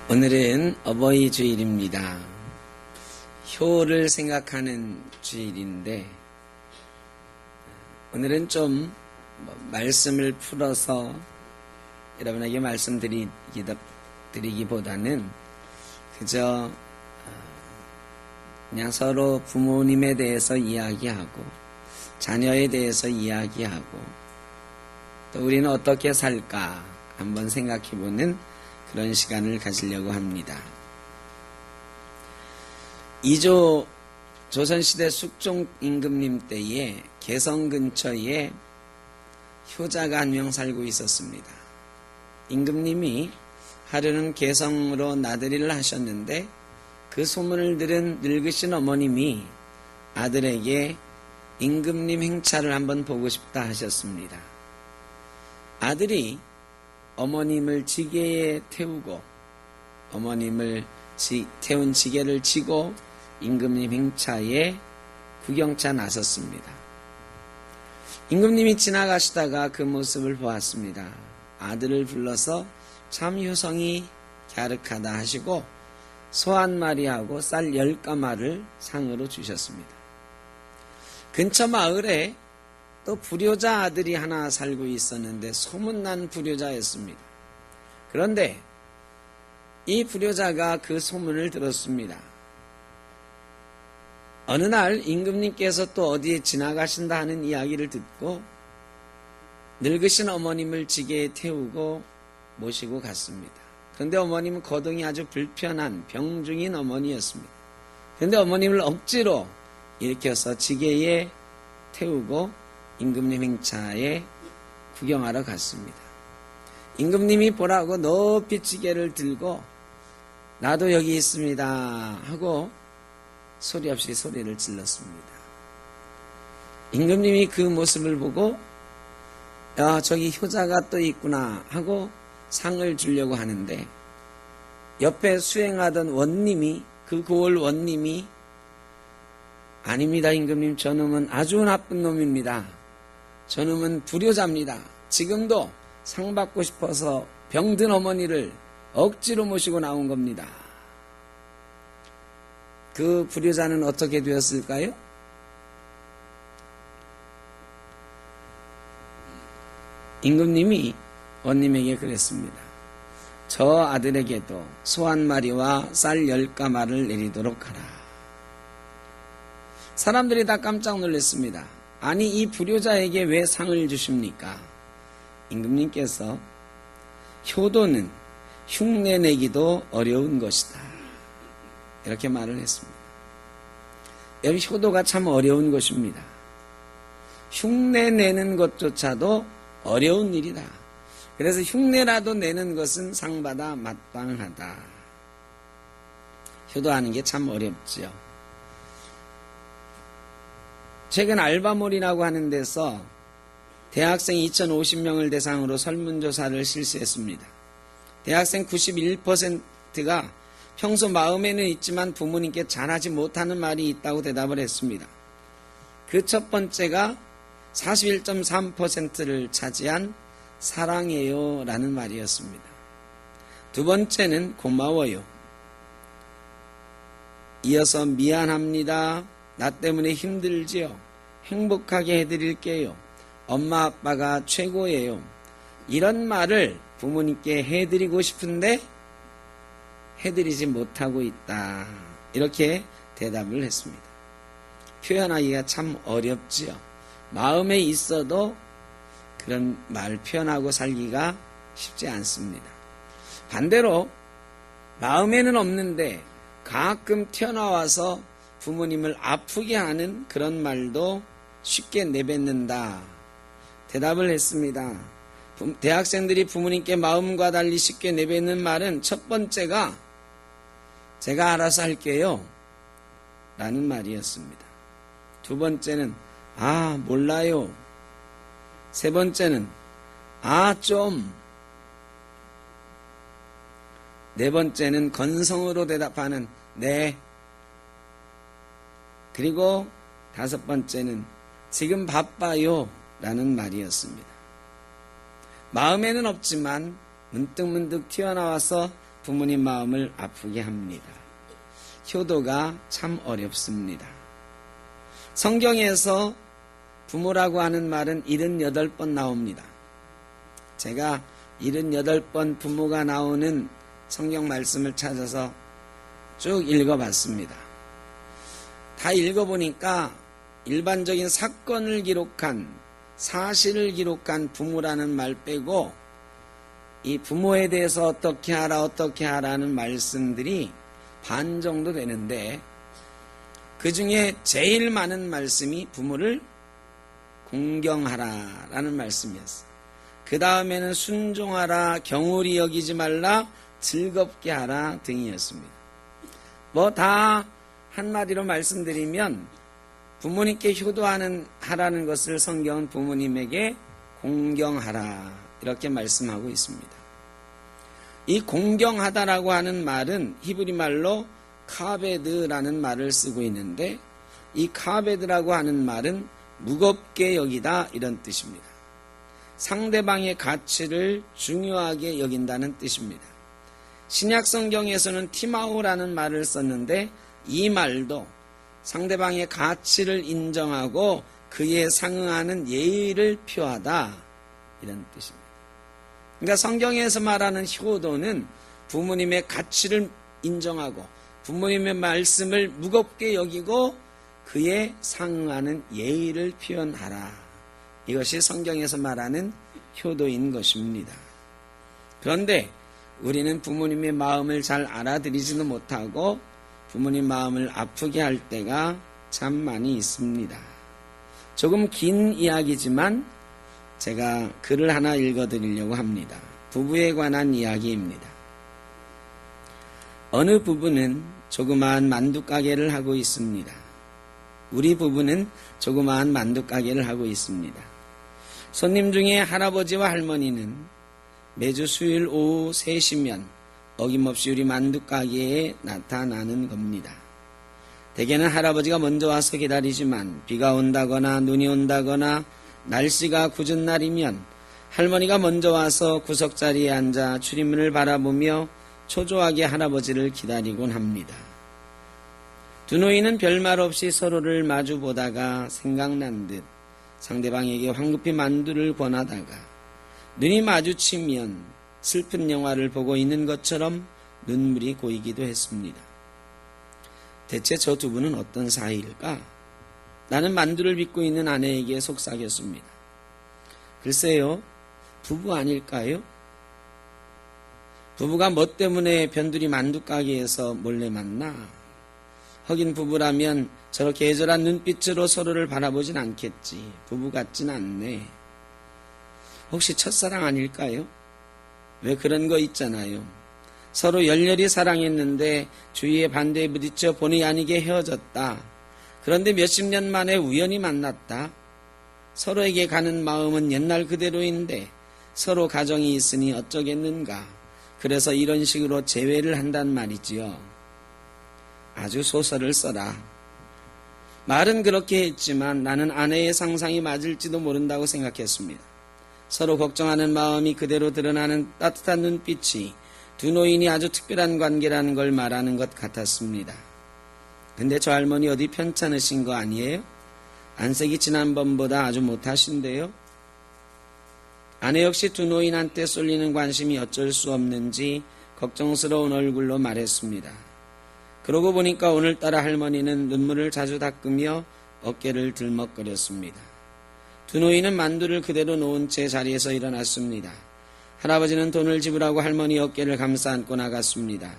오늘은 어버이 주일입니다. 효를 생각하는 주일인데 오늘은 좀 말씀을 풀어서 여러분에게 말씀드리기보다는 그저 그냥 서로 부모님에 대해서 이야기하고 자녀에 대해서 이야기하고 또 우리는 어떻게 살까 한번 생각해보는 그런 시간을 가지려고 합니다. 2조 조선시대 숙종 임금님 때에 개성 근처에 효자가 한 명 살고 있었습니다. 임금님이 하루는 개성으로 나들이를 하셨는데 그 소문을 들은 늙으신 어머님이 아들에게 임금님 행차를 한번 보고 싶다 하셨습니다. 아들이 어머님을 지게에 태우고 어머님을 태운 지게를 지고 임금님 행차에 구경차 나섰습니다. 임금님이 지나가시다가 그 모습을 보았습니다. 아들을 불러서 참 효성이 갸륵하다 하시고 소 한 마리하고 쌀 10가마를 상으로 주셨습니다. 근처 마을에 또 불효자 아들이 하나 살고 있었는데 소문난 불효자였습니다. 그런데 이 불효자가 그 소문을 들었습니다. 어느 날 임금님께서 또 어디에 지나가신다 하는 이야기를 듣고 늙으신 어머님을 지게에 태우고 모시고 갔습니다. 그런데 어머님은 거동이 아주 불편한 병중인 어머니였습니다. 그런데 어머님을 억지로 일으켜서 지게에 태우고 임금님 행차에 구경하러 갔습니다. 임금님이 보라고 높이 지게를 들고 나도 여기 있습니다 하고 소리 없이 소리를 질렀습니다. 임금님이 그 모습을 보고 야 저기 효자가 또 있구나 하고 상을 주려고 하는데 옆에 수행하던 원님이 그 고을 원님이 아닙니다 임금님 저놈은 아주 나쁜 놈입니다. 저놈은 불효자입니다. 지금도 상 받고 싶어서 병든 어머니를 억지로 모시고 나온 겁니다. 그 불효자는 어떻게 되었을까요? 임금님이 원님에게 그랬습니다. 저 아들에게도 소 한 마리와 쌀 10가마를 내리도록 하라. 사람들이 다 깜짝 놀랐습니다. 아니 이 불효자에게 왜 상을 주십니까? 임금님께서 효도는 흉내내기도 어려운 것이다. 이렇게 말을 했습니다. 여기 효도가 참 어려운 것입니다. 흉내내는 것조차도 어려운 일이다. 그래서 흉내라도 내는 것은 상받아 마땅하다. 효도하는 게 참 어렵지요. 최근 알바몰이라고 하는 데서 대학생 2050명을 대상으로 설문조사를 실시했습니다. 대학생 91%가 평소 마음에는 있지만 부모님께 잘하지 못하는 말이 있다고 대답을 했습니다. 그 첫 번째가 41.3%를 차지한 사랑해요 라는 말이었습니다. 두 번째는 고마워요. 이어서 미안합니다. 나 때문에 힘들지요. 행복하게 해드릴게요. 엄마 아빠가 최고예요. 이런 말을 부모님께 해드리고 싶은데 해드리지 못하고 있다. 이렇게 대답을 했습니다. 표현하기가 참 어렵지요. 마음에 있어도 그런 말 표현하고 살기가 쉽지 않습니다. 반대로 마음에는 없는데 가끔 튀어나와서 부모님을 아프게 하는 그런 말도 쉽게 내뱉는다. 대답을 했습니다. 대학생들이 부모님께 마음과 달리 쉽게 내뱉는 말은 첫 번째가 제가 알아서 할게요 라는 말이었습니다. 두 번째는 몰라요. 세 번째는 좀. 네 번째는 건성으로 대답하는 네. 그리고 다섯 번째는 지금 바빠요 라는 말이었습니다. 마음에는 없지만 문득문득 튀어나와서 부모님 마음을 아프게 합니다. 효도가 참 어렵습니다. 성경에서 부모라고 하는 말은 78번 나옵니다. 제가 78번 부모가 나오는 성경 말씀을 찾아서 쭉 읽어봤습니다. 다 읽어보니까 일반적인 사건을 기록한, 사실을 기록한 부모라는 말 빼고 이 부모에 대해서 어떻게 하라는 말씀들이 반 정도 되는데, 그 중에 제일 많은 말씀이 부모를 공경하라라는 말씀이었어요. 그 다음에는 순종하라, 경홀히 여기지 말라, 즐겁게 하라 등이었습니다. 다 한마디로 말씀드리면 부모님께 효도하라는 것을 성경은 부모님에게 공경하라 이렇게 말씀하고 있습니다. 이 공경하다라고 하는 말은 히브리 말로 카베드라는 말을 쓰고 있는데, 이 카베드라고 하는 말은 무겁게 여기다 이런 뜻입니다. 상대방의 가치를 중요하게 여긴다는 뜻입니다. 신약 성경에서는 티마오라는 말을 썼는데, 이 말도 상대방의 가치를 인정하고 그에 상응하는 예의를 표하다 이런 뜻입니다. 그러니까 성경에서 말하는 효도는 부모님의 가치를 인정하고 부모님의 말씀을 무겁게 여기고 그에 상응하는 예의를 표현하라. 이것이 성경에서 말하는 효도인 것입니다. 그런데 우리는 부모님의 마음을 잘 알아들이지도 못하고 부모님 마음을 아프게 할 때가 참 많이 있습니다. 조금 긴 이야기지만 제가 글을 하나 읽어드리려고 합니다. 부부에 관한 이야기입니다. 어느 부부는 조그마한 만두가게를 하고 있습니다. 우리 부부는 조그마한 만두가게를 하고 있습니다. 손님 중에 할아버지와 할머니는 매주 수요일 오후 3시면 어김없이 우리 만두가게에 나타나는 겁니다. 대개는 할아버지가 먼저 와서 기다리지만 비가 온다거나 눈이 온다거나 날씨가 궂은 날이면 할머니가 먼저 와서 구석자리에 앉아 출입문을 바라보며 초조하게 할아버지를 기다리곤 합니다. 두 노인은 별말 없이 서로를 마주보다가 생각난 듯 상대방에게 황급히 만두를 권하다가 눈이 마주치면 슬픈 영화를 보고 있는 것처럼 눈물이 고이기도 했습니다. 대체 저 두 분은 어떤 사이일까? 나는 만두를 빚고 있는 아내에게 속삭였습니다. 글쎄요, 부부 아닐까요? 부부가 뭐 때문에 변두리 만두가게에서 몰래 만나? 하긴 부부라면 저렇게 애절한 눈빛으로 서로를 바라보진 않겠지. 부부 같진 않네. 혹시 첫사랑 아닐까요? 왜 그런 거 있잖아요. 서로 열렬히 사랑했는데 주위의 반대에 부딪혀 본의 아니게 헤어졌다. 그런데 몇십 년 만에 우연히 만났다. 서로에게 가는 마음은 옛날 그대로인데 서로 가정이 있으니 어쩌겠는가. 그래서 이런 식으로 재회를 한단 말이지요. 아주 소설을 써라. 말은 그렇게 했지만 나는 아내의 상상이 맞을지도 모른다고 생각했습니다. 서로 걱정하는 마음이 그대로 드러나는 따뜻한 눈빛이 두 노인이 아주 특별한 관계라는 걸 말하는 것 같았습니다. 근데 저 할머니 어디 편찮으신 거 아니에요? 안색이 지난번보다 아주 못하신데요? 아내 역시 두 노인한테 쏠리는 관심이 어쩔 수 없는지 걱정스러운 얼굴로 말했습니다. 그러고 보니까 오늘따라 할머니는 눈물을 자주 닦으며 어깨를 들먹거렸습니다. 두 노인은 만두를 그대로 놓은 채 자리에서 일어났습니다. 할아버지는 돈을 지불하고 할머니 어깨를 감싸 안고 나갔습니다.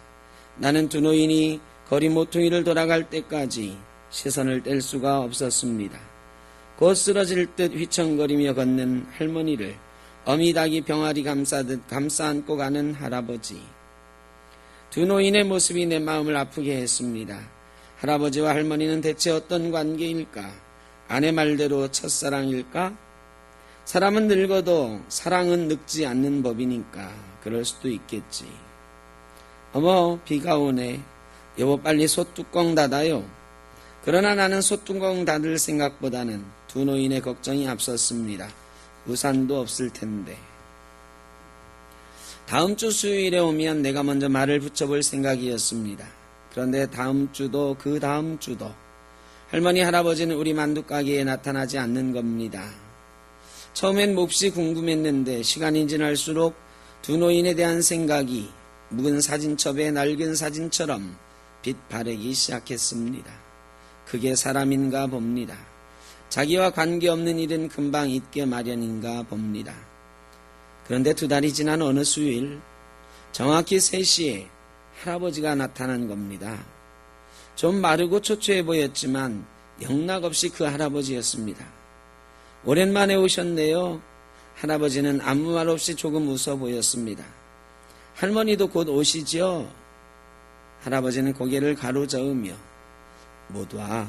나는 두 노인이 거리 모퉁이를 돌아갈 때까지 시선을 뗄 수가 없었습니다. 곧 쓰러질 듯 휘청거리며 걷는 할머니를 어미닭이 병아리 감싸듯 감싸 안고 가는 할아버지. 두 노인의 모습이 내 마음을 아프게 했습니다. 할아버지와 할머니는 대체 어떤 관계일까? 아내 말대로 첫사랑일까? 사람은 늙어도 사랑은 늙지 않는 법이니까 그럴 수도 있겠지. 어머, 비가 오네. 여보, 빨리 솥뚜껑 닫아요. 그러나 나는 솥뚜껑 닫을 생각보다는 두 노인의 걱정이 앞섰습니다. 우산도 없을 텐데. 다음 주 수요일에 오면 내가 먼저 말을 붙여볼 생각이었습니다. 그런데 다음 주도 그 다음 주도 할머니 할아버지는 우리 만두가게에 나타나지 않는 겁니다. 처음엔 몹시 궁금했는데 시간이 지날수록 두 노인에 대한 생각이 묵은 사진첩의 낡은 사진처럼 빛 바래기 시작했습니다. 그게 사람인가 봅니다. 자기와 관계없는 일은 금방 잊게 마련인가 봅니다. 그런데 두 달이 지난 어느 수요일 정확히 3시에 할아버지가 나타난 겁니다. 좀 마르고 초췌해 보였지만 영락없이 그 할아버지였습니다. 오랜만에 오셨네요. 할아버지는 아무 말 없이 조금 웃어 보였습니다. 할머니도 곧 오시지요? 할아버지는 고개를 가로저으며 못 와.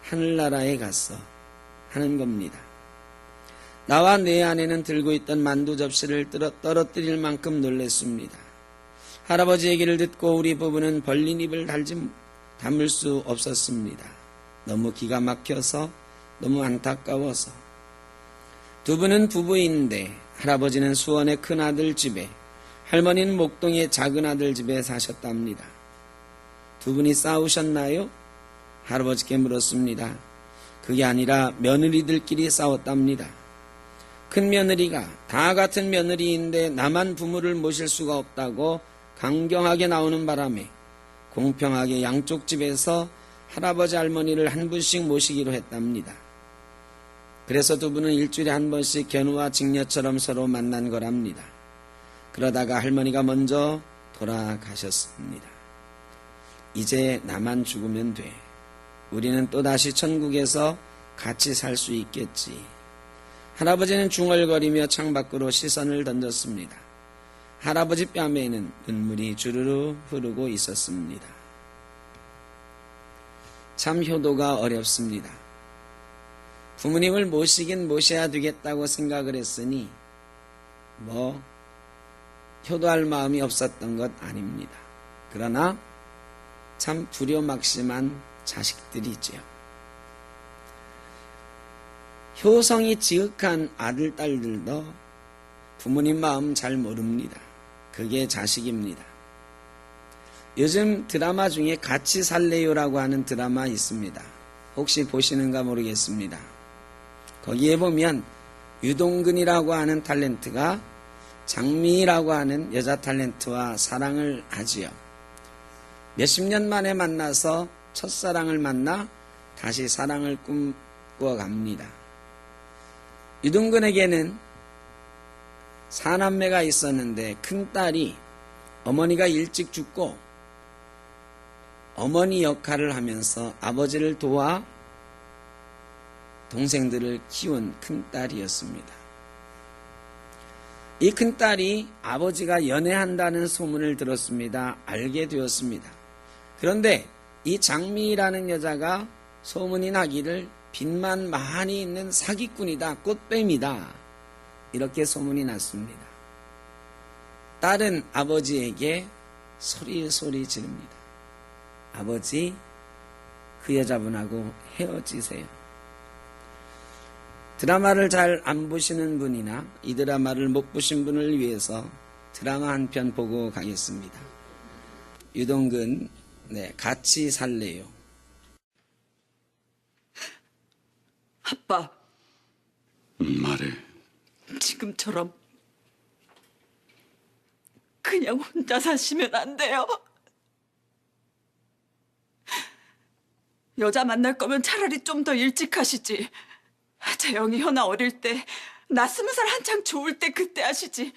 하늘나라에 갔어. 하는 겁니다. 나와 내 아내는 들고 있던 만두 접시를 떨어뜨릴 만큼 놀랐습니다. 할아버지 얘기를 듣고 우리 부부는 벌린 입을 다물 수 없었습니다. 너무 기가 막혀서, 너무 안타까워서. 두 분은 부부인데 할아버지는 수원의 큰아들 집에, 할머니는 목동의 작은아들 집에 사셨답니다. 두 분이 싸우셨나요? 할아버지께 물었습니다. 그게 아니라 며느리들끼리 싸웠답니다. 큰 며느리가 다 같은 며느리인데 나만 부모를 모실 수가 없다고 강경하게 나오는 바람에 공평하게 양쪽 집에서 할아버지 할머니를 한 분씩 모시기로 했답니다. 그래서 두 분은 일주일에 한 번씩 견우와 직녀처럼 서로 만난 거랍니다. 그러다가 할머니가 먼저 돌아가셨습니다. 이제 나만 죽으면 돼. 우리는 또다시 천국에서 같이 살 수 있겠지. 할아버지는 중얼거리며 창밖으로 시선을 던졌습니다. 할아버지 뺨에는 눈물이 주르르 흐르고 있었습니다. 참 효도가 어렵습니다. 부모님을 모시긴 모셔야 되겠다고 생각을 했으니 효도할 마음이 없었던 것 아닙니다. 그러나 참 불효막심한 자식들이지요. 효성이 지극한 아들, 딸들도 부모님 마음 잘 모릅니다. 그게 자식입니다. 요즘 드라마 중에 같이 살래요라고 하는 드라마 있습니다. 혹시 보시는가 모르겠습니다. 거기에 보면 유동근이라고 하는 탤런트가 장미라고 하는 여자 탤런트와 사랑을 하지요. 몇십 년 만에 만나서 첫사랑을 만나 다시 사랑을 꿈꿔갑니다. 유동근에게는 사남매가 있었는데 큰딸이 어머니가 일찍 죽고 어머니 역할을 하면서 아버지를 도와 동생들을 키운 큰딸이었습니다. 이 큰딸이 아버지가 연애한다는 소문을 들었습니다. 알게 되었습니다. 그런데 이 장미라는 여자가 소문이 나기를 빚만 많이 있는 사기꾼이다, 꽃뱀이다, 이렇게 소문이 났습니다. 딸은 아버지에게 소리 지릅니다. 아버지, 그 여자분하고 헤어지세요. 드라마를 잘 안 보시는 분이나 이 드라마를 못 보신 분을 위해서 드라마 한 편 보고 가겠습니다. 유동근, 같이 살래요. 아빠, 말해. 지금처럼 그냥 혼자 사시면 안 돼요. 여자 만날 거면 차라리 좀 더 일찍 하시지. 재영이 현아 어릴 때, 나 20살 한창 좋을 때 그때 하시지.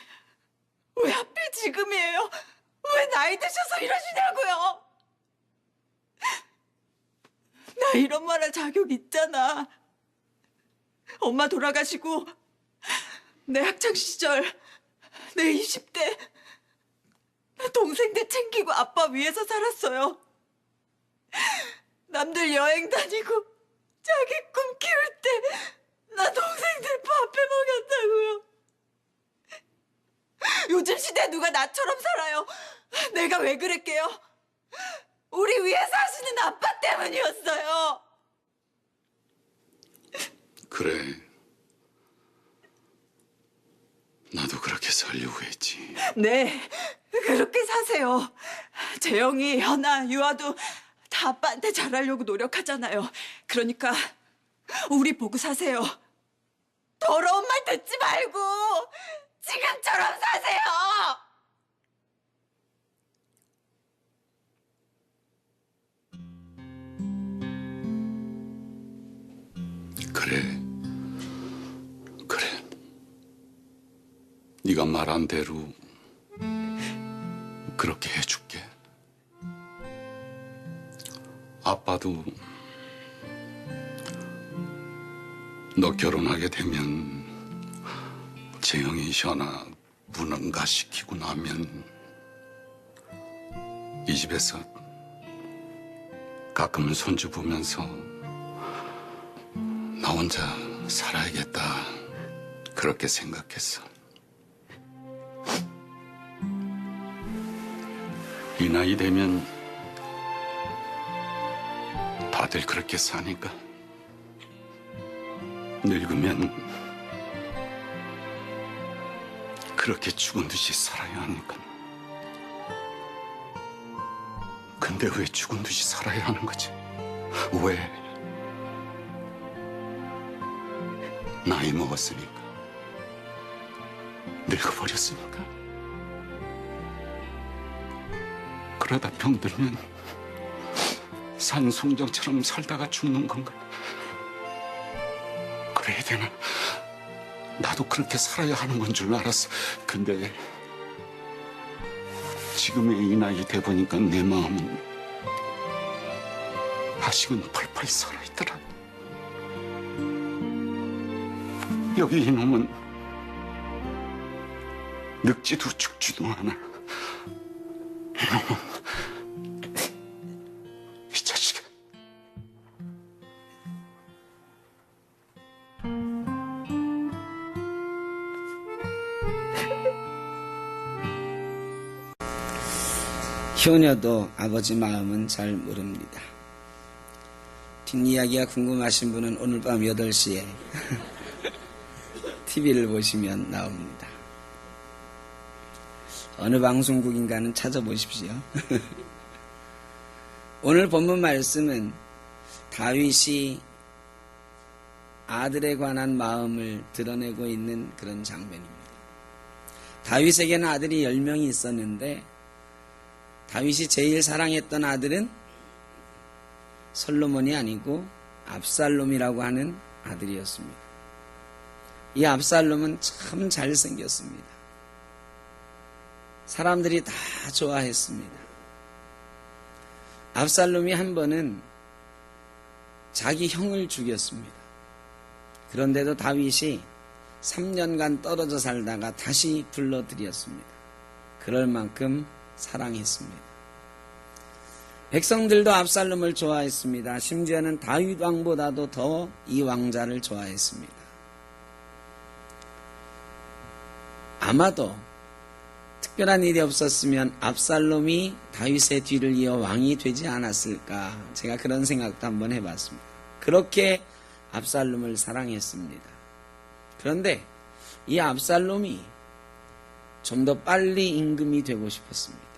왜 하필 지금이에요? 왜 나이 드셔서 이러시냐고요? 나 이런 말 할 자격 있잖아. 엄마 돌아가시고 내 학창시절, 내 20대 동생들 챙기고 아빠 위해서 살았어요. 남들 여행 다니고 자기 꿈 키울 때 나 동생들 밥 해먹였다고요. 요즘 시대에 누가 나처럼 살아요. 내가 왜 그랬게요? 우리 위에 사시는 아빠 때문이었어요. 그래. 나도 그렇게 살려고 했지. 네, 그렇게 사세요. 재영이, 현아, 유아도 다 아빠한테 잘하려고 노력하잖아요. 그러니까 우리 보고 사세요. 더러운 말 듣지 말고 지금처럼 사세요. 그래. 네가 말한 대로 그렇게 해줄게. 아빠도 너 결혼하게 되면 재영이 현아 무능가 시키고 나면 이 집에서 가끔은 손주 보면서 나 혼자 살아야겠다 그렇게 생각했어. 이 나이 되면 다들 그렇게 사니까 늙으면 그렇게 죽은 듯이 살아야 하니까. 근데 왜 죽은 듯이 살아야 하는 거지? 왜? 나이 먹었으니까. 늙어버렸으니까. 그러다 병들면 산송정처럼 살다가 죽는 건가? 그래야 되나? 나도 그렇게 살아야 하는 건 줄 알았어. 근데 지금의 이 나이 돼보니까 내 마음은 아직은 펄펄 살아있더라. 여기 이놈은 늙지도 죽지도 않아. 이놈은 이 자식아. 효녀도 아버지 마음은 잘 모릅니다. 뒷이야기가 궁금하신 분은 오늘 밤 8시에 TV를 보시면 나옵니다. 어느 방송국인가는 찾아보십시오. 오늘 본문 말씀은 다윗이 아들에 관한 마음을 드러내고 있는 그런 장면입니다. 다윗에게는 아들이 10명이 있었는데 다윗이 제일 사랑했던 아들은 솔로몬이 아니고 압살롬이라고 하는 아들이었습니다. 이 압살롬은 참 잘생겼습니다. 사람들이 다 좋아했습니다. 압살롬이 한 번은 자기 형을 죽였습니다. 그런데도 다윗이 3년간 떨어져 살다가 다시 불러들였습니다. 그럴 만큼 사랑했습니다. 백성들도 압살롬을 좋아했습니다. 심지어는 다윗 왕보다도 더 이 왕자를 좋아했습니다. 아마도 특별한 일이 없었으면 압살롬이 다윗의 뒤를 이어 왕이 되지 않았을까, 제가 그런 생각도 한번 해봤습니다. 그렇게 압살롬을 사랑했습니다. 그런데 이 압살롬이 좀 더 빨리 임금이 되고 싶었습니다.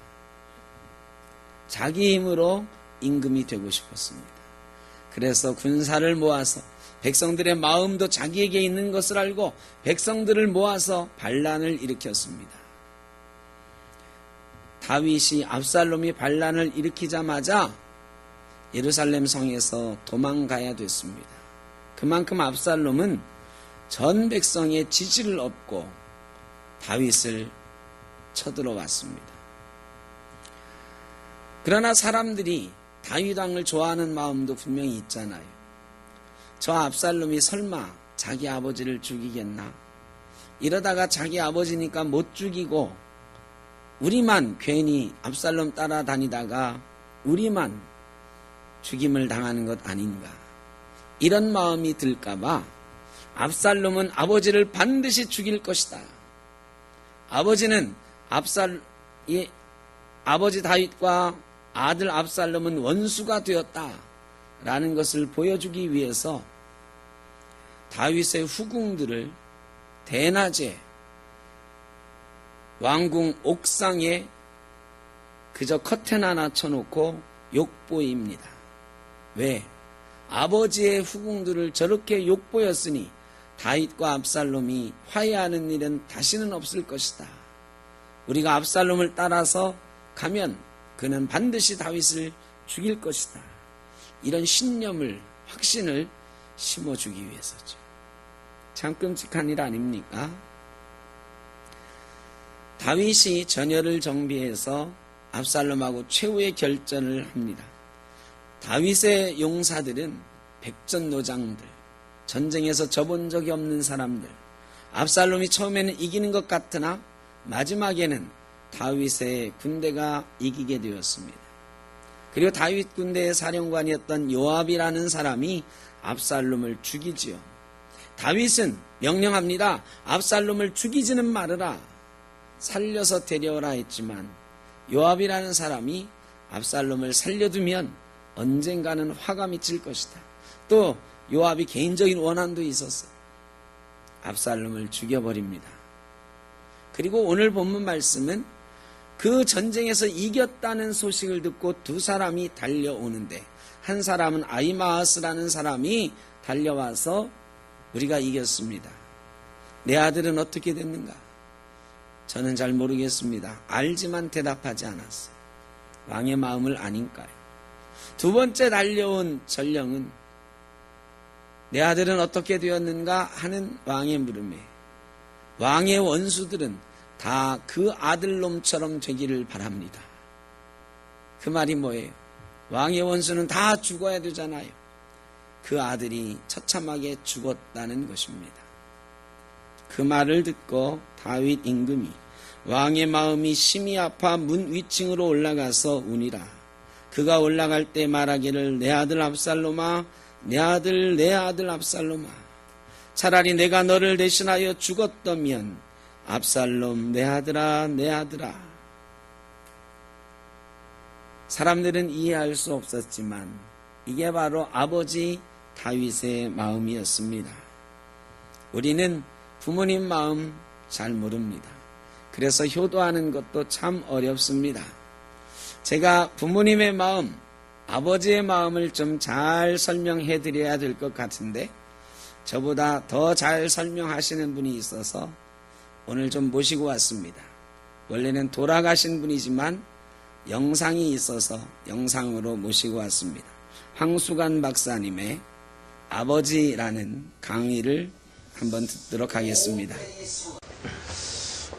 자기 힘으로 임금이 되고 싶었습니다. 그래서 군사를 모아서 백성들의 마음도 자기에게 있는 것을 알고 백성들을 모아서 반란을 일으켰습니다. 다윗이 압살롬이 반란을 일으키자마자 예루살렘 성에서 도망가야 됐습니다. 그만큼 압살롬은 전 백성의 지지를 얻고 다윗을 쳐들어왔습니다. 그러나 사람들이 다윗 왕을 좋아하는 마음도 분명히 있잖아요. 저 압살롬이 설마 자기 아버지를 죽이겠나? 이러다가 자기 아버지니까 못 죽이고 우리만 괜히 압살롬 따라다니다가 우리만 죽임을 당하는 것 아닌가? 이런 마음이 들까봐 압살롬은 아버지를 반드시 죽일 것이다. 아버지는 아버지 다윗과 아들 압살롬은 원수가 되었다라는 것을 보여주기 위해서 다윗의 후궁들을 대낮에 왕궁 옥상에 그저 커튼 하나 쳐놓고 욕보입니다. 왜? 아버지의 후궁들을 저렇게 욕보였으니 다윗과 압살롬이 화해하는 일은 다시는 없을 것이다. 우리가 압살롬을 따라서 가면 그는 반드시 다윗을 죽일 것이다. 이런 신념을, 확신을 심어주기 위해서죠. 참 끔찍한 일 아닙니까? 다윗이 전열을 정비해서 압살롬하고 최후의 결전을 합니다. 다윗의 용사들은 백전노장들, 전쟁에서 져본 적이 없는 사람들, 압살롬이 처음에는 이기는 것 같으나 마지막에는 다윗의 군대가 이기게 되었습니다. 그리고 다윗 군대의 사령관이었던 요압이라는 사람이 압살롬을 죽이지요. 다윗은 명령합니다. 압살롬을 죽이지는 말아라. 살려서 데려오라 했지만 요압이라는 사람이 압살롬을 살려두면 언젠가는 화가 미칠 것이다. 또 요압이 개인적인 원한도 있었어. 압살롬을 죽여버립니다. 그리고 오늘 본문 말씀은 그 전쟁에서 이겼다는 소식을 듣고 두 사람이 달려오는데 한 사람은 아히마아스라는 사람이 달려와서 우리가 이겼습니다. 내 아들은 어떻게 됐는가? 저는 잘 모르겠습니다. 알지만 대답하지 않았어요. 왕의 마음을 아니까요. 두 번째 달려온 전령은 내 아들은 어떻게 되었는가 하는 왕의 물음에 왕의 원수들은 다 그 아들놈처럼 되기를 바랍니다. 그 말이 뭐예요? 왕의 원수는 다 죽어야 되잖아요. 그 아들이 처참하게 죽었다는 것입니다. 그 말을 듣고 다윗 임금이 왕의 마음이 심히 아파 문 위층으로 올라가서 우니라. 그가 올라갈 때 말하기를 내 아들 압살롬아, 내 아들 압살롬아, 차라리 내가 너를 대신하여 죽었다면 압살롬 내 아들아, 내 아들아. 사람들은 이해할 수 없었지만 이게 바로 아버지 다윗의 마음이었습니다. 우리는 부모님 마음 잘 모릅니다. 그래서 효도하는 것도 참 어렵습니다. 제가 부모님의 마음, 아버지의 마음을 좀 잘 설명해 드려야 될 것 같은데 저보다 더 잘 설명하시는 분이 있어서 오늘 좀 모시고 왔습니다. 원래는 돌아가신 분이지만 영상이 있어서 영상으로 모시고 왔습니다. 황수관 박사님의 아버지라는 강의를 한번 듣도록 하겠습니다.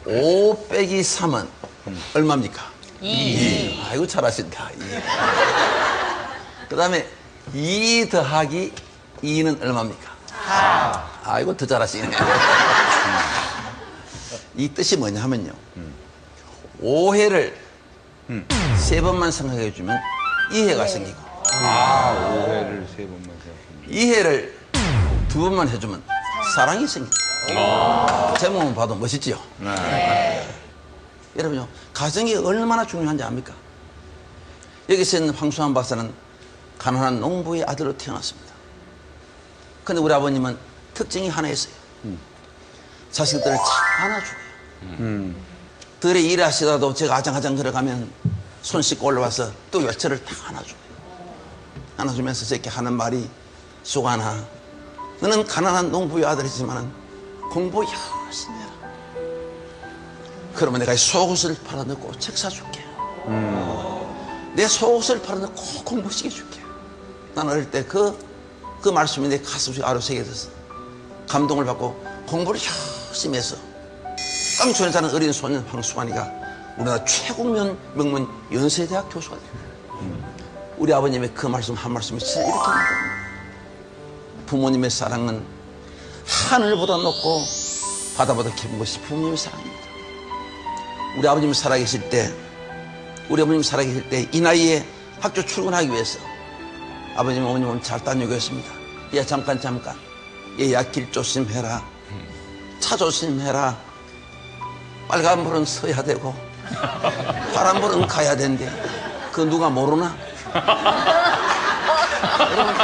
5 빼기 3은 얼마입니까? 2. 아이고 잘하신다. 그 다음에 2 더하기 2는 얼마입니까? 4. 아이고 더 잘하시네. 이 뜻이 뭐냐 하면요, 5회를 3번만 생각해 주면 2회가 생기고, 5회를 3번만 생각합니다. 2회를 2번만 해주면 사랑이 생깁니다. 제목만 봐도 멋있지요? 여러분요, 가정이 얼마나 중요한지 압니까? 여기서 있는 황수환 박사는 가난한 농부의 아들로 태어났습니다. 그런데 우리 아버님은 특징이 하나 있어요. 자식들을 참 안아줘요. 들에 일하시다도 제가 아장아장 걸어가면 손 씻고 올라와서 또 열차를 딱 안아줘요. 안아주면서 저렇게 하는 말이, 수관아, 너는 가난한 농부의 아들이지만 공부 열심히 해라. 그러면 내가 속옷을 팔아넣고 책 사줄게. 내 속옷을 팔아넣고 꼭 공부시켜줄게. 난 어릴 때 그 말씀이 내 가슴속에 아로새겨져서 감동을 받고 공부를 열심히 해서 깡촌에 사는 어린 소년 황수관이가 우리나라 최고 명문 연세대학 교수가 됩니다. 우리 아버님의 그 말씀 한 말씀이 진짜 이렇게 합니다. 부모님의 사랑은 하늘보다 높고 바다보다 깊은 것이 부모님의 사랑입니다. 우리 아버님이 살아계실 때 이 나이에 학교 출근하기 위해서 아버님, 어머님은 잘 다녀오겠습니다. 야, 잠깐. 얘야, 길 조심해라. 차 조심해라. 빨간불은 서야 되고 파란불은 가야 된대. 그거 누가 모르나? 여러분,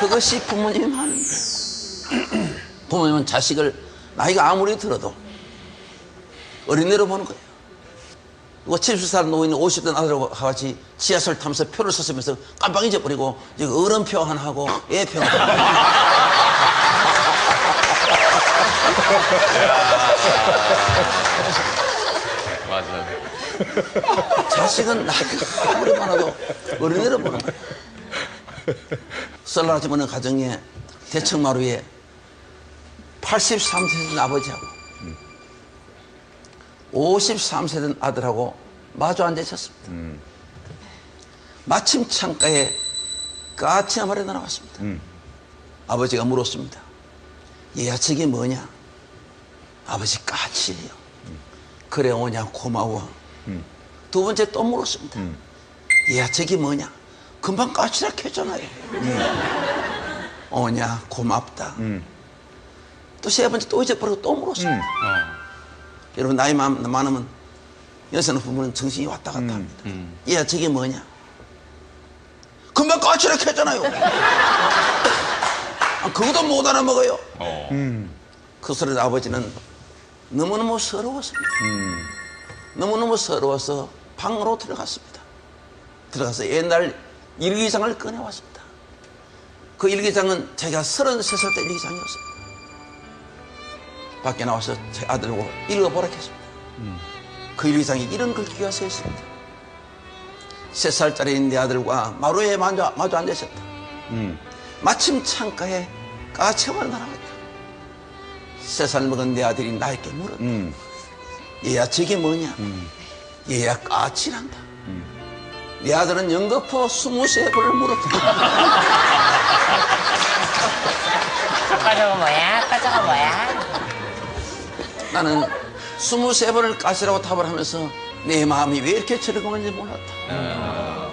그것이 부모님이 하는 거예요. 부모님은 자식을 나이가 아무리 들어도 어린애로 보는 거예요. 누가 70살 노인 50대 아들하고 같이 지하철 타면서 표를 썼으면서 깜빡 잊어버리고 어른표 하나 하고 애표 하나 맞아. 자식은 나이가 아무리 많아도 어린애로 보는 거예요. 설날 아침에는 가정에 대청마루에 83세 된 아버지하고 53세 된 아들하고 마주 앉아 있었습니다. 마침 창가에 까치 한 마리 날아왔습니다. 아버지가 물었습니다. 얘야 저게 뭐냐? 아버지 까치예요. 그래 오냐 고마워. 두 번째 또 물었습니다. 얘야 저게 뭐냐? 금방 까치라 했잖아요. 오냐 고맙다. 또 세 번째 또 잊어버리고 또 물었습니다. 여러분 나이 많으면 연세 높은 분은 정신이 왔다 갔다 합니다. 얘야 저게 뭐냐? 금방 까치라 했잖아요. 그것도 못 알아먹어요. 그 소리를 아버지는 너무너무 서러웠습니다. 너무너무 서러워서 방으로 들어갔습니다. 들어가서 옛날 일기장을 꺼내왔습니다. 그 일기장은 제가 33살 때 일기장이었습니다. 밖에 나와서 제 아들하고 읽어보라 했습니다. 그 일기장에 이런 글귀가 써 있습니다. 3살짜리 내 아들과 마루에 마주 앉으셨다. 마침 창가에 까치가 날아왔다. 3살 먹은 내 아들이 나에게 물었다. 얘야 저게 뭐냐? 얘야 까치란다. 내 아들은 연거푸 23번을 물었다. 까저거 뭐야? 까저거 뭐야? 나는 23번을 까치라고 답을 하면서 내 마음이 왜 이렇게 즐거운지 몰랐다.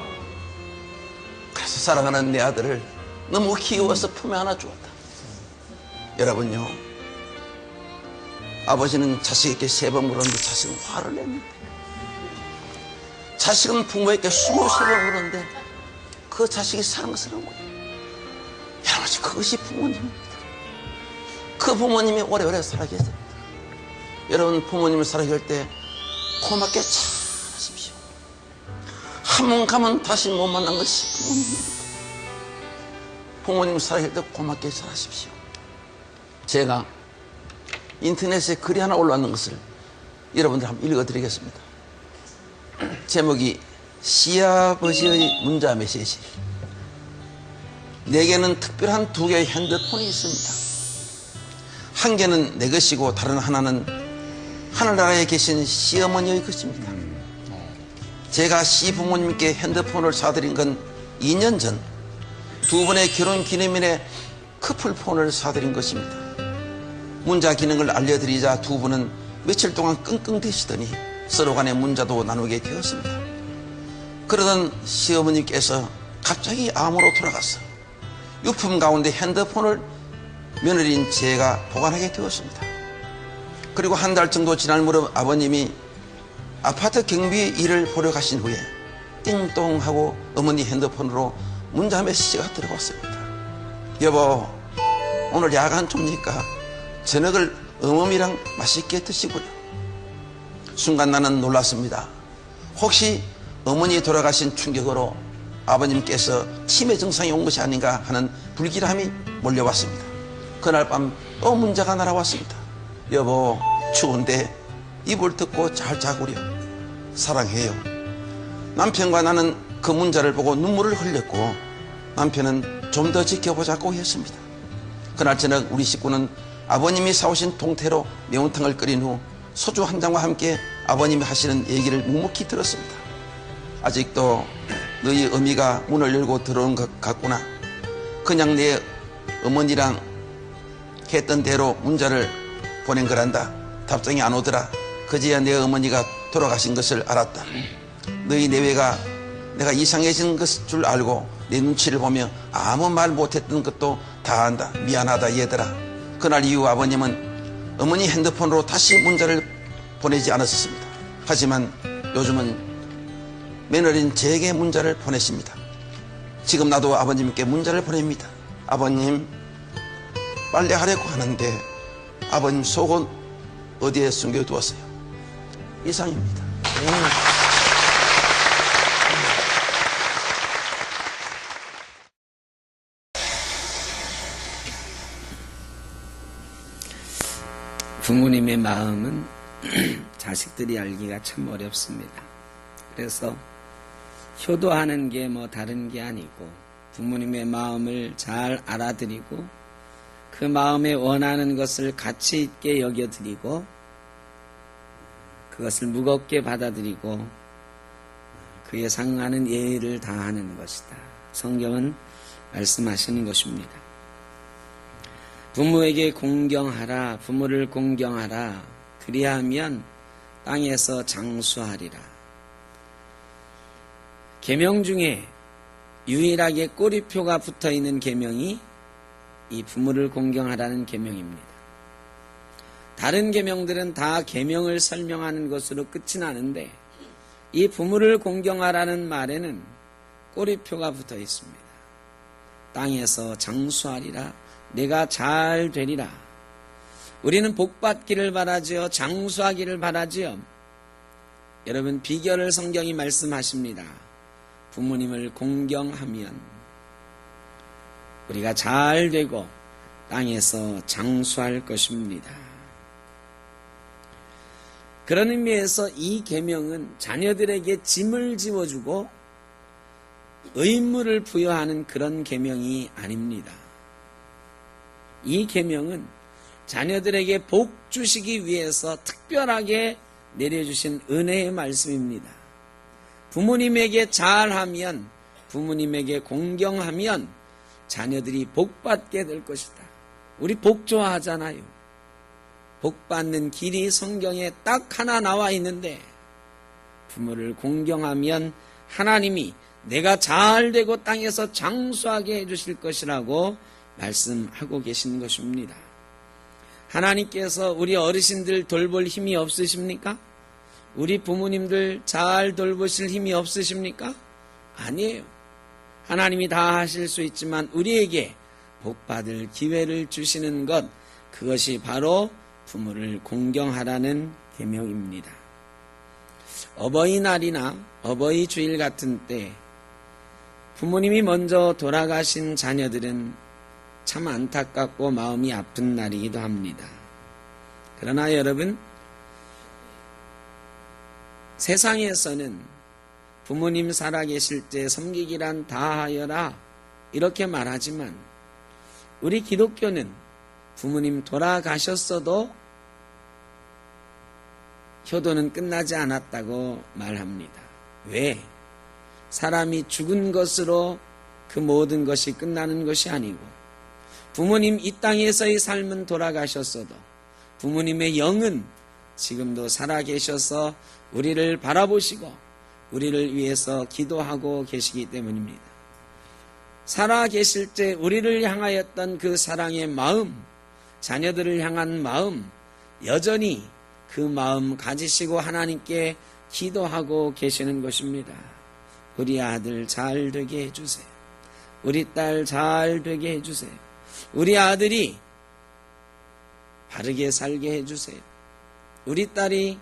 그래서 사랑하는 내 아들을 너무 귀여워서 품에 안아 주었다. 여러분요, 아버지는 자식에게 3번 물었는데 자식은 화를 냈는데, 자식은 부모에게 23번 물었는데 그 자식이 사랑스러운 거예요. 여러분, 그것이 부모님입니다. 그 부모님이 오래오래 살아계세요. 됩니다. 여러분, 부모님을 살아계실 때 고맙게 잘하십시오. 한 번 가면 다시 못 만난 것이 부모님입니다. 부모님을 살아계실 때 고맙게 잘하십시오. 제가 인터넷에 글이 하나 올라왔는 것을 여러분들 한번 읽어드리겠습니다. 제목이 시아버지의 문자 메시지. 내게는 특별한 2개의 핸드폰이 있습니다. 한 개는 내 것이고 다른 하나는 하늘나라에 계신 시어머니의 것입니다. 제가 시부모님께 핸드폰을 사드린 건 2년 전 2분의 결혼 기념일에 커플폰을 사드린 것입니다. 문자 기능을 알려드리자 2분은 며칠 동안 끙끙대시더니 서로 간에 문자도 나누게 되었습니다. 그러던 시어머니께서 갑자기 암으로 돌아가서 유품 가운데 핸드폰을 며느리인 제가 보관하게 되었습니다. 그리고 한 달 정도 지날 무렵 아버님이 아파트 경비 일을 보러 가신 후에 띵동 하고 어머니 핸드폰으로 문자 메시지가 들어왔습니다. 여보, 오늘 야간 좁니까? 저녁을 어머니랑 맛있게 드시고요. 순간 나는 놀랐습니다. 혹시 어머니 돌아가신 충격으로 아버님께서 치매 증상이 온 것이 아닌가 하는 불길함이 몰려왔습니다. 그날 밤 또 문자가 날아왔습니다. 여보, 추운데 이불 덮고 잘 자구려. 사랑해요. 남편과 나는 그 문자를 보고 눈물을 흘렸고 남편은 좀 더 지켜보자고 했습니다. 그날 저녁 우리 식구는 아버님이 사오신 동태로 매운탕을 끓인 후 소주 한 잔과 함께 아버님이 하시는 얘기를 묵묵히 들었습니다. 아직도 너희 어미가 문을 열고 들어온 것 같구나. 그냥 내 어머니랑 했던 대로 문자를 보낸 거란다. 답장이 안 오더라. 그제야 내 어머니가 돌아가신 것을 알았다. 너희 내외가 내가 이상해진 것일 줄 알고 내 눈치를 보며 아무 말 못했던 것도 다 안다. 미안하다 얘들아. 그날 이후 아버님은 어머니 핸드폰으로 다시 문자를 보내지 않았습니다. 하지만 요즘은 며느리인 제게 문자를 보내십니다. 지금 나도 아버님께 문자를 보냅니다. 아버님, 빨래하려고 하는데 아버님 속은 어디에 숨겨두었어요? 이상입니다. 부모님의 마음은 자식들이 알기가 참 어렵습니다. 그래서 효도하는 게 뭐 다른 게 아니고 부모님의 마음을 잘 알아드리고 그 마음에 원하는 것을 가치 있게 여겨드리고 그것을 무겁게 받아들이고 그에 상응하는 예의를 다하는 것이다. 성경은 말씀하시는 것입니다. 부모에게 공경하라, 부모를 공경하라. 그리하면 땅에서 장수하리라. 계명 중에 유일하게 꼬리표가 붙어있는 계명이 이 부모를 공경하라는 계명입니다. 다른 계명들은 다 계명을 설명하는 것으로 끝이 나는데 이 부모를 공경하라는 말에는 꼬리표가 붙어 있습니다. 땅에서 장수하리라. 내가 잘 되리라. 우리는 복받기를 바라지요. 장수하기를 바라지요. 여러분 비결을 성경이 말씀하십니다. 부모님을 공경하면 우리가 잘 되고 땅에서 장수할 것입니다. 그런 의미에서 이 계명은 자녀들에게 짐을 지워주고 의무를 부여하는 그런 계명이 아닙니다. 이 계명은 자녀들에게 복 주시기 위해서 특별하게 내려주신 은혜의 말씀입니다. 부모님에게 잘하면, 부모님에게 공경하면 자녀들이 복받게 될 것이다. 우리 복 좋아하잖아요. 복받는 길이 성경에 딱 하나 나와 있는데 부모를 공경하면 하나님이 내가 잘 되고 땅에서 장수하게 해주실 것이라고 말씀하고 계신 것입니다. 하나님께서 우리 어르신들 돌볼 힘이 없으십니까? 우리 부모님들 잘 돌보실 힘이 없으십니까? 아니에요. 하나님이 다 하실 수 있지만 우리에게 복받을 기회를 주시는 것, 그것이 바로 부모를 공경하라는 계명입니다. 어버이날이나 어버이 주일 같은 때 부모님이 먼저 돌아가신 자녀들은 참 안타깝고 마음이 아픈 날이기도 합니다. 그러나 여러분, 세상에서는 부모님 살아계실 때 섬기기란 다하여라 이렇게 말하지만 우리 기독교는 부모님 돌아가셨어도 효도는 끝나지 않았다고 말합니다. 왜? 사람이 죽은 것으로 그 모든 것이 끝나는 것이 아니고 부모님 이 땅에서의 삶은 돌아가셨어도 부모님의 영은 지금도 살아계셔서 우리를 바라보시고 우리를 위해서 기도하고 계시기 때문입니다. 살아계실 때 우리를 향하였던 그 사랑의 마음, 자녀들을 향한 마음, 여전히 그 마음 가지시고 하나님께 기도하고 계시는 것입니다. 우리 아들 잘 되게 해주세요. 우리 딸 잘 되게 해주세요. 우리 아들이 바르게 살게 해주세요. 우리 딸이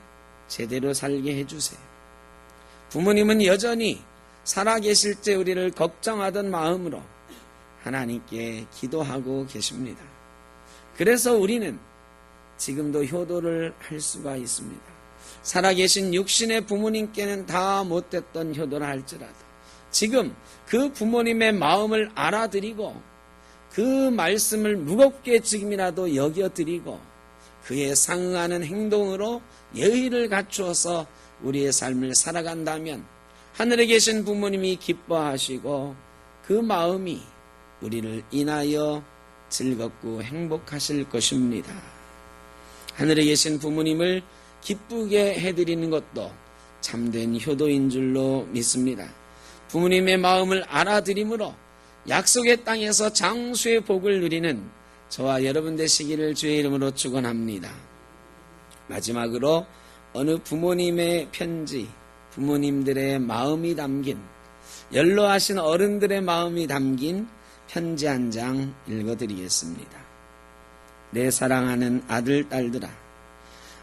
제대로 살게 해주세요. 부모님은 여전히 살아계실 때 우리를 걱정하던 마음으로 하나님께 기도하고 계십니다. 그래서 우리는 지금도 효도를 할 수가 있습니다. 살아계신 육신의 부모님께는 다 못했던 효도를 할지라도 지금 그 부모님의 마음을 알아드리고 그 말씀을 무겁게 지금이라도 여겨드리고 그에 상응하는 행동으로 예의를 갖추어서 우리의 삶을 살아간다면 하늘에 계신 부모님이 기뻐하시고 그 마음이 우리를 인하여 즐겁고 행복하실 것입니다. 하늘에 계신 부모님을 기쁘게 해드리는 것도 참된 효도인 줄로 믿습니다. 부모님의 마음을 알아드림으로 약속의 땅에서 장수의 복을 누리는 저와 여러분 되시기를 주의 이름으로 축원합니다. 마지막으로 어느 부모님의 편지, 부모님들의 마음이 담긴, 연로하신 어른들의 마음이 담긴 편지 한 장 읽어드리겠습니다. 내 사랑하는 아들, 딸들아,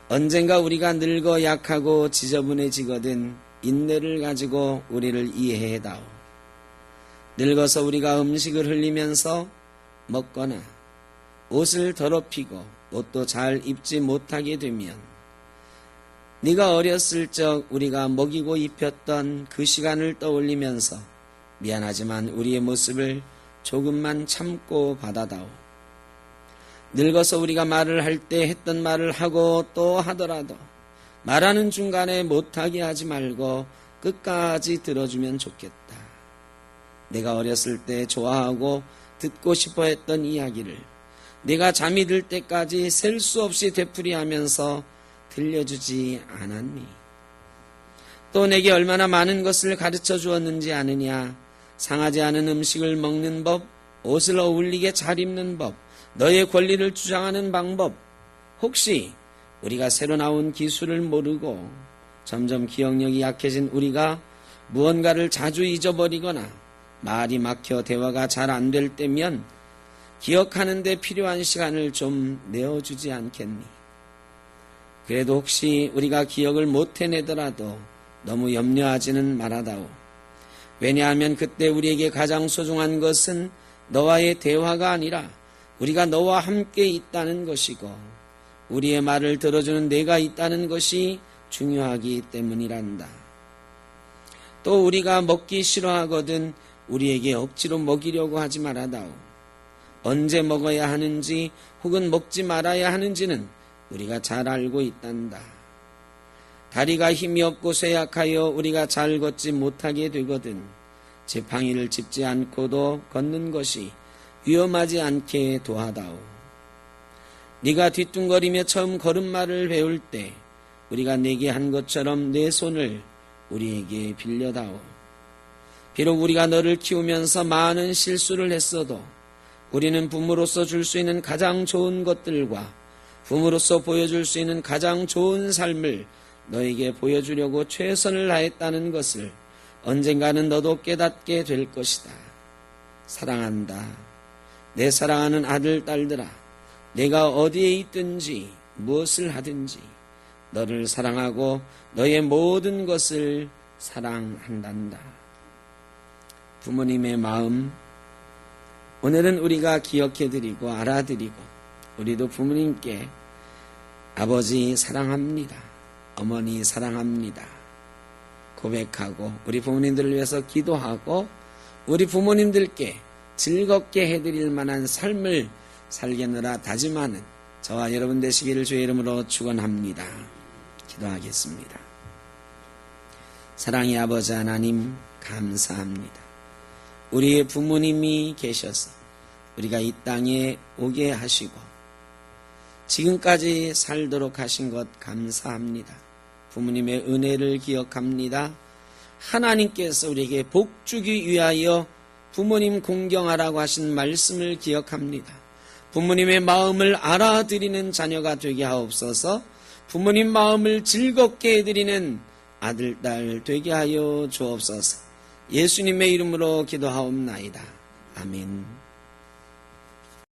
언젠가 우리가 늙어 약하고 지저분해지거든 인내를 가지고 우리를 이해해다오. 늙어서 우리가 음식을 흘리면서 먹거나 옷을 더럽히고 옷도 잘 입지 못하게 되면 네가 어렸을 적 우리가 먹이고 입혔던 그 시간을 떠올리면서 미안하지만 우리의 모습을 조금만 참고 받아다오. 늙어서 우리가 말을 할 때 했던 말을 하고 또 하더라도 말하는 중간에 못하게 하지 말고 끝까지 들어주면 좋겠다. 내가 어렸을 때 좋아하고 듣고 싶어 했던 이야기를 내가 잠이 들 때까지 셀 수 없이 되풀이하면서 들려주지 않았니? 또 내게 얼마나 많은 것을 가르쳐 주었는지 아느냐? 상하지 않은 음식을 먹는 법, 옷을 어울리게 잘 입는 법, 너의 권리를 주장하는 방법. 혹시 우리가 새로 나온 기술을 모르고 점점 기억력이 약해진 우리가 무언가를 자주 잊어버리거나 말이 막혀 대화가 잘 안 될 때면 기억하는 데 필요한 시간을 좀 내어주지 않겠니? 그래도 혹시 우리가 기억을 못 해내더라도 너무 염려하지는 말아다오. 왜냐하면 그때 우리에게 가장 소중한 것은 너와의 대화가 아니라 우리가 너와 함께 있다는 것이고 우리의 말을 들어주는 내가 있다는 것이 중요하기 때문이란다. 또 우리가 먹기 싫어하거든 우리에게 억지로 먹이려고 하지 말아다오. 언제 먹어야 하는지 혹은 먹지 말아야 하는지는 우리가 잘 알고 있단다. 다리가 힘이 없고 쇠약하여 우리가 잘 걷지 못하게 되거든 지팡이를 짚지 않고도 걷는 것이 위험하지 않게 도와다오. 네가 뒤뚱거리며 처음 걸음마를 배울 때 우리가 내게 한 것처럼 내 손을 우리에게 빌려다오. 비록 우리가 너를 키우면서 많은 실수를 했어도 우리는 부모로서 줄 수 있는 가장 좋은 것들과 부모로서 보여줄 수 있는 가장 좋은 삶을 너에게 보여주려고 최선을 다했다는 것을 언젠가는 너도 깨닫게 될 것이다. 사랑한다. 내 사랑하는 아들, 딸들아, 내가 어디에 있든지 무엇을 하든지 너를 사랑하고 너의 모든 것을 사랑한단다. 부모님의 마음, 오늘은 우리가 기억해드리고 알아드리고 우리도 부모님께 아버지 사랑합니다. 어머니 사랑합니다. 고백하고 우리 부모님들을 위해서 기도하고 우리 부모님들께 즐겁게 해드릴 만한 삶을 살겠노라 다짐하는 저와 여러분 되시기를 주의 이름으로 축원합니다. 기도하겠습니다. 사랑의 아버지 하나님 감사합니다. 우리의 부모님이 계셔서 우리가 이 땅에 오게 하시고 지금까지 살도록 하신 것 감사합니다. 부모님의 은혜를 기억합니다. 하나님께서 우리에게 복 주기 위하여 부모님 공경하라고 하신 말씀을 기억합니다. 부모님의 마음을 알아드리는 자녀가 되게 하옵소서. 부모님 마음을 즐겁게 해드리는 아들, 딸 되게 하여 주옵소서. 예수님의 이름으로 기도하옵나이다. 아멘.